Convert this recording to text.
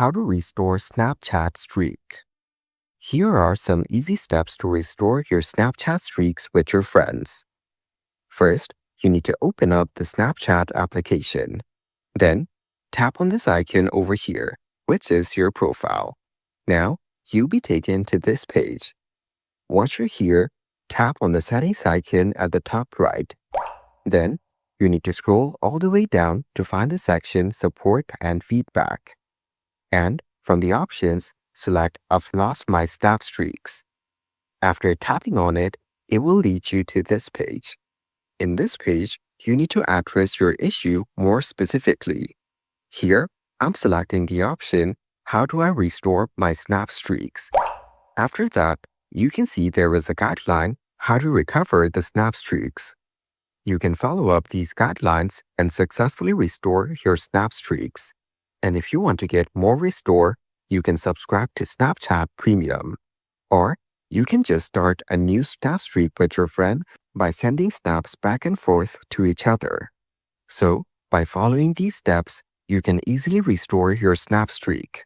How to restore Snapchat streak. Here are some easy steps to restore your Snapchat streaks with your friends. First, you need to open up the Snapchat application. Then, tap on this icon over here, which is your profile. Now, you'll be taken to this page. Once you're here, tap on the settings icon at the top right. Then, you need to scroll all the way down to find the section Support and Feedback. And from the options, select I've lost my Snap streaks. After tapping on it, it will lead you to this page. In this page, you need to address your issue more specifically. Here, I'm selecting the option, How do I restore my Snap streaks? After that, you can see there is a guideline, How to recover the Snap streaks. You can follow up these guidelines and successfully restore your Snap streaks. And if you want to get more restore, you can subscribe to Snapchat Premium. Or you can just start a new Snap streak with your friend by sending snaps back and forth to each other. So, by following these steps, you can easily restore your Snap streak.